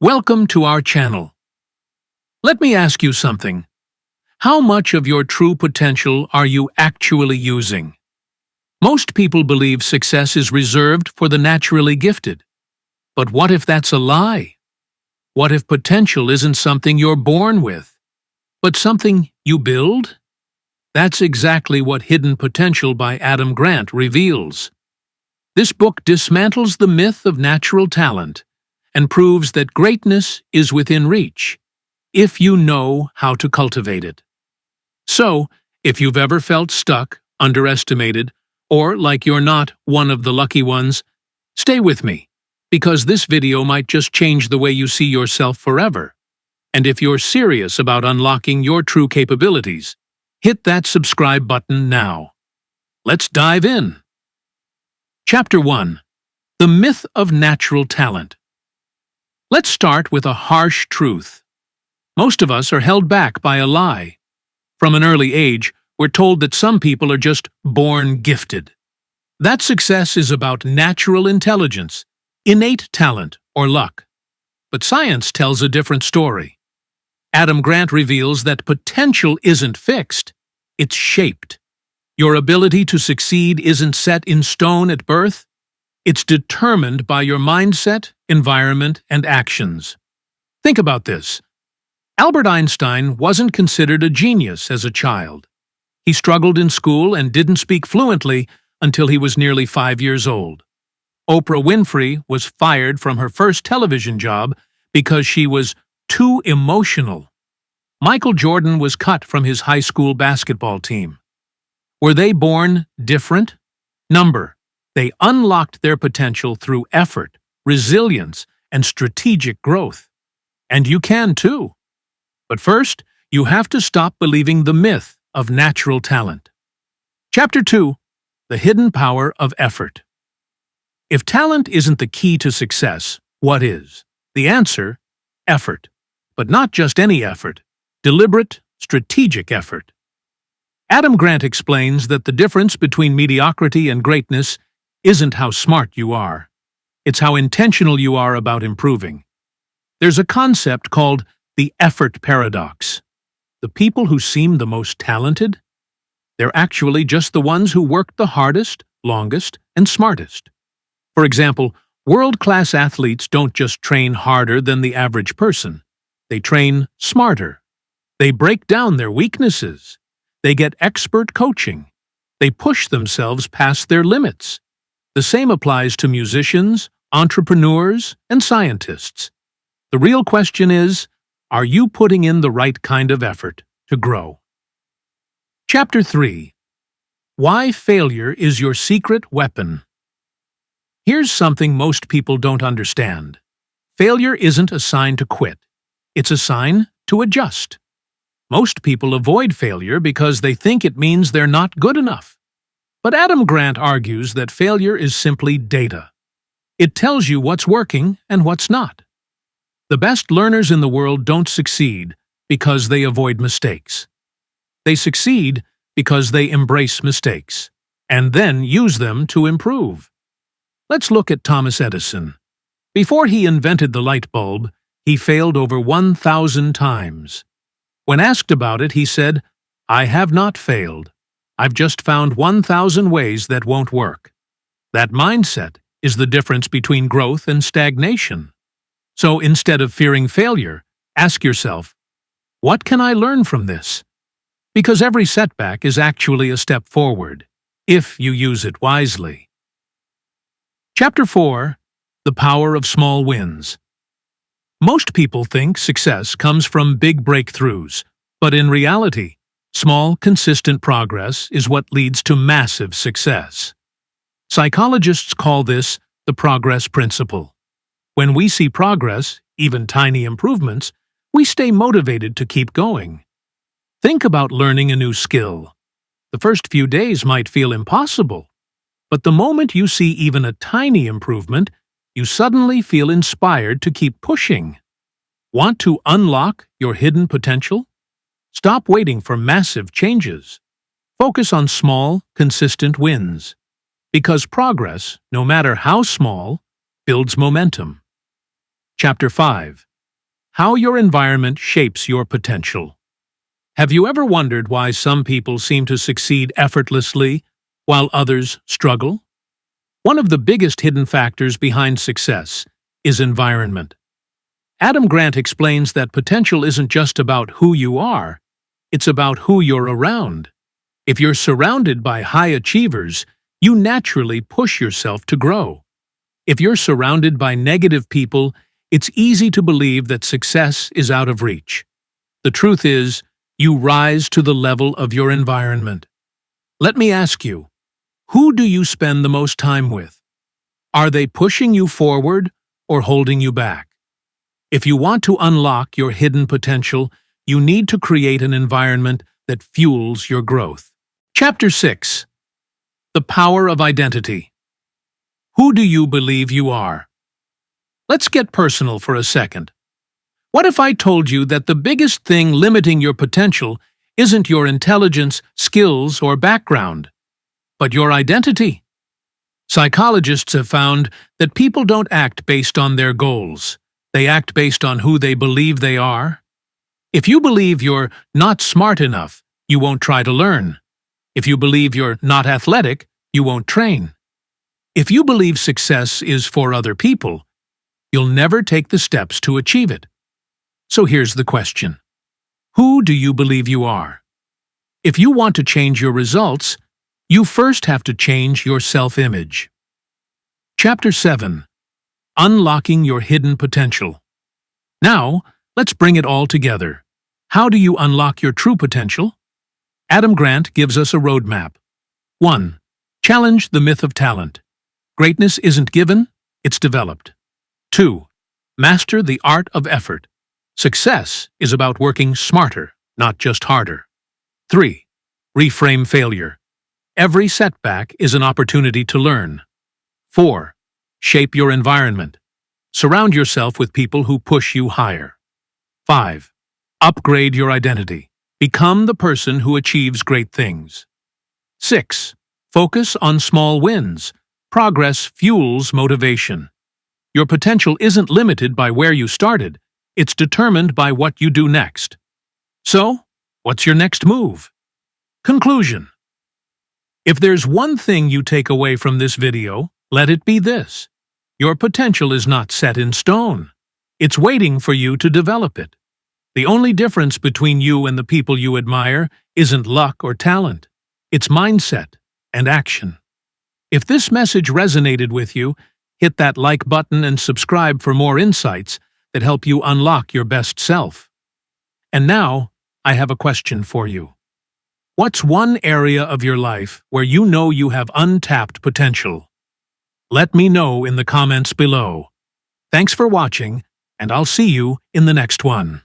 Welcome to our channel. Let me ask you something. How much of your true potential are you actually using? Most people believe success is reserved for the naturally gifted. But what if that's a lie? What if potential isn't something you're born with, but something you build? That's exactly what Hidden Potential by Adam Grant reveals. This book dismantles the myth of natural talent and proves that greatness is within reach, if you know how to cultivate it. So, if you've ever felt stuck, underestimated, or like you're not one of the lucky ones, stay with me, because this video might just change the way you see yourself forever. And if you're serious about unlocking your true capabilities, hit that subscribe button now. Let's dive in. Chapter 1. The Myth of Natural Talent. Let's start with a harsh truth. Most of us are held back by a lie. From an early age, we're told that some people are just born gifted. That success is about natural intelligence, innate talent, or luck. But science tells a different story. Adam Grant reveals that potential isn't fixed, it's shaped. Your ability to succeed isn't set in stone at birth. It's determined by your mindset, environment, and actions. Think about this. Albert Einstein wasn't considered a genius as a child. He struggled in school and didn't speak fluently until he was nearly 5 years old. Oprah Winfrey was fired from her first television job because she was too emotional. Michael Jordan was cut from his high school basketball team. Were they born different? Number. They unlocked their potential through effort, resilience, and strategic growth. And you can too. But first, you have to stop believing the myth of natural talent. Chapter 2. The Hidden Power of Effort. If talent isn't the key to success, what is? The answer: effort. But not just any effort. Deliberate, strategic effort. Adam Grant explains that the difference between mediocrity and greatness isn't how smart you are. It's how intentional you are about improving. There's a concept called the effort paradox. The people who seem the most talented, they're actually just the ones who worked the hardest, longest, and smartest. For example, world-class athletes don't just train harder than the average person. They train smarter. They break down their weaknesses. They get expert coaching. They push themselves past their limits. The same applies to musicians, entrepreneurs, and scientists. The real question is, are you putting in the right kind of effort to grow? Chapter 3. Why Failure is Your Secret Weapon. Here's something most people don't understand. Failure isn't a sign to quit. It's a sign to adjust. Most people avoid failure because they think it means they're not good enough. But Adam Grant argues that failure is simply data. It tells you what's working and what's not. The best learners in the world don't succeed because they avoid mistakes. They succeed because they embrace mistakes and then use them to improve. Let's look at Thomas Edison. Before he invented the light bulb, he failed over 1,000 times. When asked about it, he said, "I have not failed. I've just found 1,000 ways that won't work." That mindset is the difference between growth and stagnation. So instead of fearing failure, ask yourself, what can I learn from this? Because every setback is actually a step forward, if you use it wisely. Chapter 4. The Power of Small Wins. Most people think success comes from big breakthroughs, but in reality, small, consistent progress is what leads to massive success. Psychologists call this the progress principle. When we see progress, even tiny improvements, we stay motivated to keep going. Think about learning a new skill. The first few days might feel impossible, but the moment you see even a tiny improvement, you suddenly feel inspired to keep pushing. Want to unlock your hidden potential? Stop waiting for massive changes. Focus on small, consistent wins. Because progress, no matter how small, builds momentum. Chapter 5. How your environment shapes your potential. Have you ever wondered why some people seem to succeed effortlessly while others struggle? One of the biggest hidden factors behind success is environment. Adam Grant explains that potential isn't just about who you are, it's about who you're around. If you're surrounded by high achievers, you naturally push yourself to grow. If you're surrounded by negative people, it's easy to believe that success is out of reach. The truth is, you rise to the level of your environment. Let me ask you, who do you spend the most time with? Are they pushing you forward or holding you back? If you want to unlock your hidden potential, you need to create an environment that fuels your growth. Chapter 6. The Power of Identity. Who do you believe you are? Let's get personal for a second. What if I told you that the biggest thing limiting your potential isn't your intelligence, skills, or background, but your identity? Psychologists have found that people don't act based on their goals. They act based on who they believe they are. If you believe you're not smart enough, you won't try to learn. If you believe you're not athletic, you won't train. If you believe success is for other people, you'll never take the steps to achieve it. So here's the question. Who do you believe you are? If you want to change your results, you first have to change your self-image. Chapter 7. Unlocking your hidden potential. Now, let's bring it all together. How do you unlock your true potential? Adam Grant gives us a roadmap. 1. Challenge the myth of talent. Greatness isn't given, it's developed. 2. Master the art of effort. Success is about working smarter, not just harder. 3. Reframe failure. Every setback is an opportunity to learn. 4. Shape your environment. Surround yourself with people who push you higher. 5. Upgrade your identity. Become the person who achieves great things. 6. Focus on small wins. Progress fuels motivation. Your potential isn't limited by where you started. It's determined by what you do next. So, what's your next move? Conclusion. If there's one thing you take away from this video, let it be this. Your potential is not set in stone. It's waiting for you to develop it. The only difference between you and the people you admire isn't luck or talent. It's mindset and action. If this message resonated with you, hit that like button and subscribe for more insights that help you unlock your best self. And now, I have a question for you. What's one area of your life where you know you have untapped potential? Let me know in the comments below. Thanks for watching, and I'll see you in the next one.